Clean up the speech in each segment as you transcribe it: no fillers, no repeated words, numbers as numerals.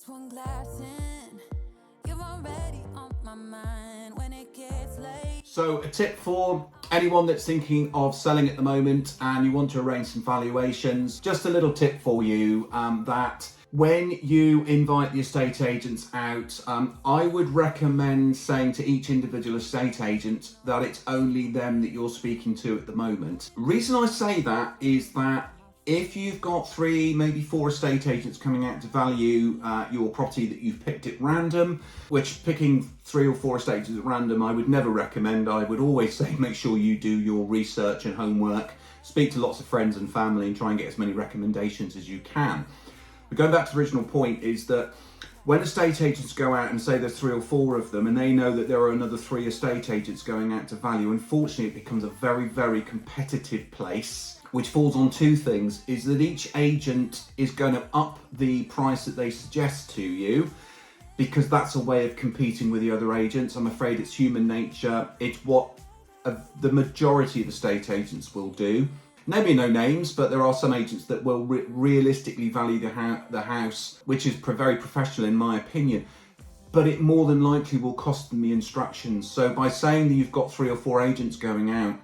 Just one glass in, you're already on my mind when it gets late. So a tip for anyone that's thinking of selling at the moment and you want to arrange some valuations, just a little tip for you that when you invite the estate agents out, I would recommend saying to each individual estate agent that it's only them that you're speaking to at the moment. The reason I say that is that if you've got 3, maybe 4 estate agents coming out to value your property that you've picked at random, which picking 3 or 4 estate agents at random I would never recommend. I would always say make sure you do your research and homework, speak to lots of friends and family and try and get as many recommendations as you can. But going back to the original point is that when estate agents go out and say there's 3 or 4 of them and they know that there are another 3 estate agents going out to value, unfortunately it becomes a very, very competitive place, which falls on 2 things, is that each agent is going to up the price that they suggest to you because that's a way of competing with the other agents. I'm afraid it's human nature. It's what the majority of estate agents will do. Maybe no names, but there are some agents that will realistically value the house, which is very professional in my opinion, but it more than likely will cost them the instructions. So by saying that you've got 3 or 4 agents going out,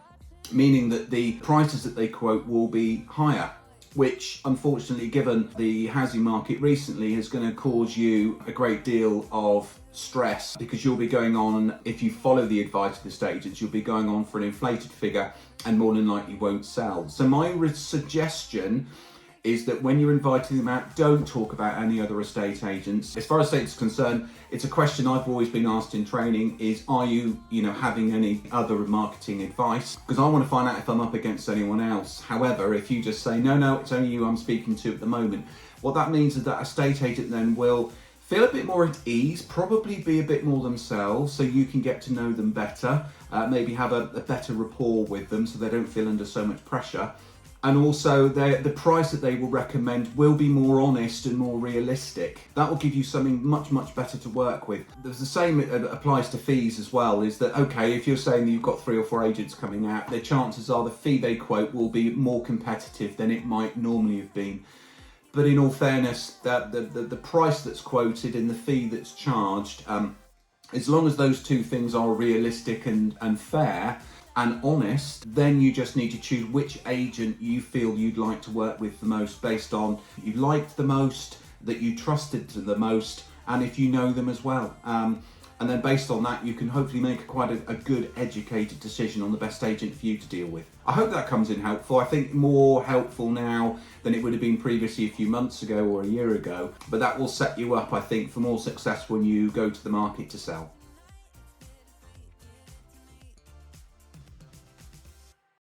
meaning that the prices that they quote will be higher, which unfortunately, given the housing market recently, is going to cause you a great deal of stress because you'll be going on, if you follow the advice of the estate agents, you'll be going on for an inflated figure and more than likely won't sell. So my suggestion is that when you're inviting them out, don't talk about any other estate agents. As far as estate is concerned, it's a question I've always been asked in training is, are you having any other marketing advice? Because I want to find out if I'm up against anyone else. However, if you just say, no, it's only you I'm speaking to at the moment, what that means is that estate agent then will feel a bit more at ease, probably be a bit more themselves so you can get to know them better, maybe have a better rapport with them so they don't feel under so much pressure. And also the price that they will recommend will be more honest and more realistic. That will give you something much, much better to work with. There's the same applies to fees as well, is that, okay, if you're saying that you've got 3 or 4 agents coming out, the chances are the fee they quote will be more competitive than it might normally have been. But in all fairness, the price that's quoted and the fee that's charged, as long as those 2 things are realistic and fair, and honest, then you just need to choose which agent you feel you'd like to work with the most based on you liked the most, that you trusted the most, and if you know them as well. And then based on that, you can hopefully make quite a good educated decision on the best agent for you to deal with. I hope that comes in helpful. I think more helpful now than it would have been previously a few months ago or a year ago, but that will set you up, I think, for more success when you go to the market to sell.